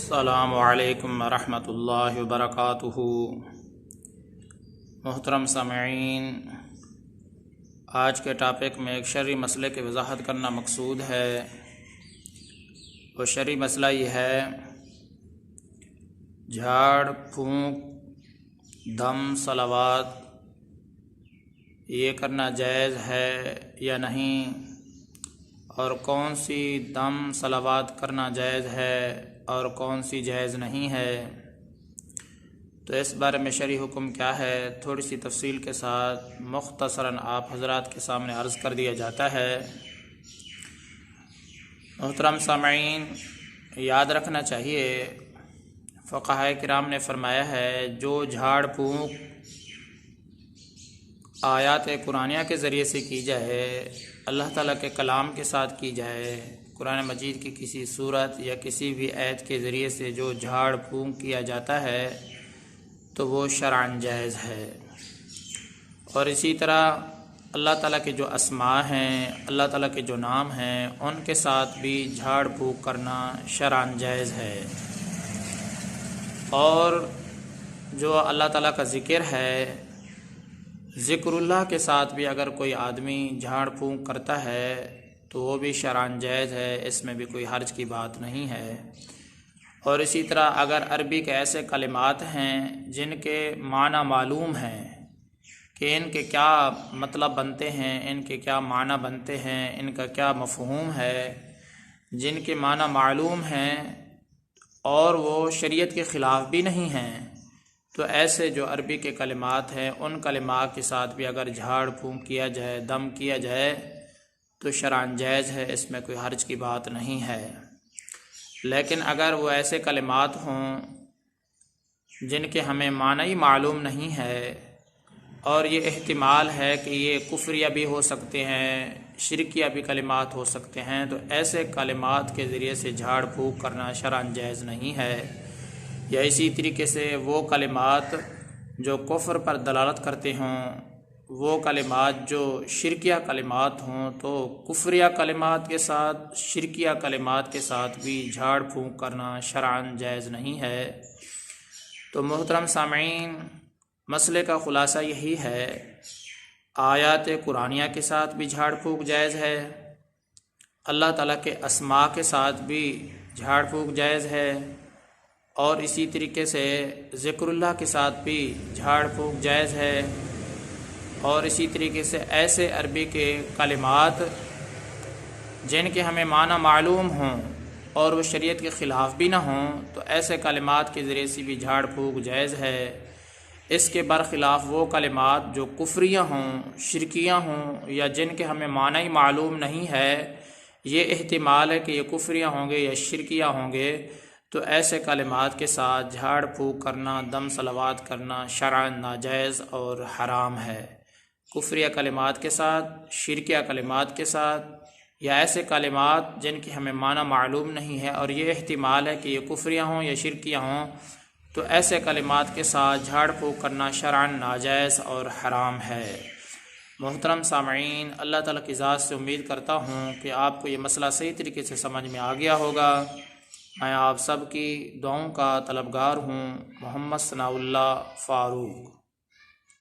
السلام علیکم ورحمۃ اللہ وبرکاتہ۔ محترم سامعین، آج کے ٹاپک میں ایک شرعی مسئلے کی وضاحت کرنا مقصود ہے۔ وہ شرعی مسئلہ یہ ہے، جھاڑ پھونک دم صلوات یہ کرنا جائز ہے یا نہیں، اور کون سی دم صلوات کرنا جائز ہے اور کون سی جائز نہیں ہے۔ تو اس بارے میں شرعی حکم کیا ہے، تھوڑی سی تفصیل کے ساتھ مختصراً آپ حضرات کے سامنے عرض کر دیا جاتا ہے۔ محترم سامعین، یاد رکھنا چاہیے، فقہاء کرام نے فرمایا ہے جو جھاڑ پھونک آیات قرآنیہ کے ذریعے سے کی جائے، اللہ تعالیٰ کے کلام کے ساتھ کی جائے، قرآن مجید کی کسی صورت یا کسی بھی آیت کے ذریعے سے جو جھاڑ پھونک کیا جاتا ہے تو وہ شرعاً جائز ہے۔ اور اسی طرح اللہ تعالیٰ کے جو اسماء ہیں، اللہ تعالیٰ کے جو نام ہیں، ان کے ساتھ بھی جھاڑ پھونک کرنا شرعاً جائز ہے۔ اور جو اللہ تعالیٰ کا ذکر ہے، ذکر اللہ کے ساتھ بھی اگر کوئی آدمی جھاڑ پھونک کرتا ہے تو وہ بھی شرعاً جائز ہے، اس میں بھی کوئی حرج کی بات نہیں ہے۔ اور اسی طرح اگر عربی کے ایسے کلمات ہیں جن کے معنی معلوم ہیں کہ ان کے کیا مطلب بنتے ہیں، ان کے کیا معنی بنتے ہیں، ان کا کیا مفہوم ہے، جن کے معنی معلوم ہیں اور وہ شریعت کے خلاف بھی نہیں ہیں، تو ایسے جو عربی کے کلمات ہیں ان کلمات کے ساتھ بھی اگر جھاڑ پھونک کیا جائے، دم کیا جائے تو شرعاً جائز ہے، اس میں کوئی حرج کی بات نہیں ہے۔ لیکن اگر وہ ایسے کلمات ہوں جن کے ہمیں معنی معلوم نہیں ہے اور یہ احتمال ہے کہ یہ کفریہ بھی ہو سکتے ہیں، شرکیہ بھی کلمات ہو سکتے ہیں، تو ایسے کلمات کے ذریعے سے جھاڑ پھونک کرنا شرعاً جائز نہیں ہے۔ یا اسی طریقے سے وہ کلمات جو کفر پر دلالت کرتے ہوں، وہ کلمات جو شرکیہ کلمات ہوں، تو کفریہ کلمات کے ساتھ، شرکیہ کلمات کے ساتھ بھی جھاڑ پھونک کرنا شرعاً جائز نہیں ہے۔ تو محترم سامعین، مسئلے کا خلاصہ یہی ہے، آیات قرآنیہ کے ساتھ بھی جھاڑ پھونک جائز ہے، اللہ تعالیٰ کے اسماء کے ساتھ بھی جھاڑ پھونک جائز ہے، اور اسی طریقے سے ذکر اللہ کے ساتھ بھی جھاڑ پھونک جائز ہے، اور اسی طریقے سے ایسے عربی کے کلمات جن کے ہمیں معنی معلوم ہوں اور وہ شریعت کے خلاف بھی نہ ہوں، تو ایسے کلمات کے ذریعے سے بھی جھاڑ پھونک جائز ہے۔ اس کے برخلاف وہ کلمات جو کفریہ ہوں، شرکیہ ہوں، یا جن کے ہمیں معنی معلوم نہیں ہے، یہ احتمال ہے کہ یہ کفریہ ہوں گے یا شرکیہ ہوں گے، تو ایسے کلمات کے ساتھ جھاڑ پھونک کرنا، دم صلوات کرنا شرعاً ناجائز اور حرام ہے۔ کفریہ کلمات کے ساتھ، شرکیہ کلمات کے ساتھ، یا ایسے کلمات جن کی ہمیں معنی معلوم نہیں ہے اور یہ احتمال ہے کہ یہ کفریہ ہوں یا شرکیہ ہوں، تو ایسے کلمات کے ساتھ جھاڑ پھونک کرنا شرعاً ناجائز اور حرام ہے۔ محترم سامعین، اللہ تعالیٰ کی ذات سے امید کرتا ہوں کہ آپ کو یہ مسئلہ صحیح طریقے سے سمجھ میں آ گیا ہوگا۔ میں آپ سب کی دعاؤں کا طلبگار ہوں۔ محمد ثناء اللہ فاروق۔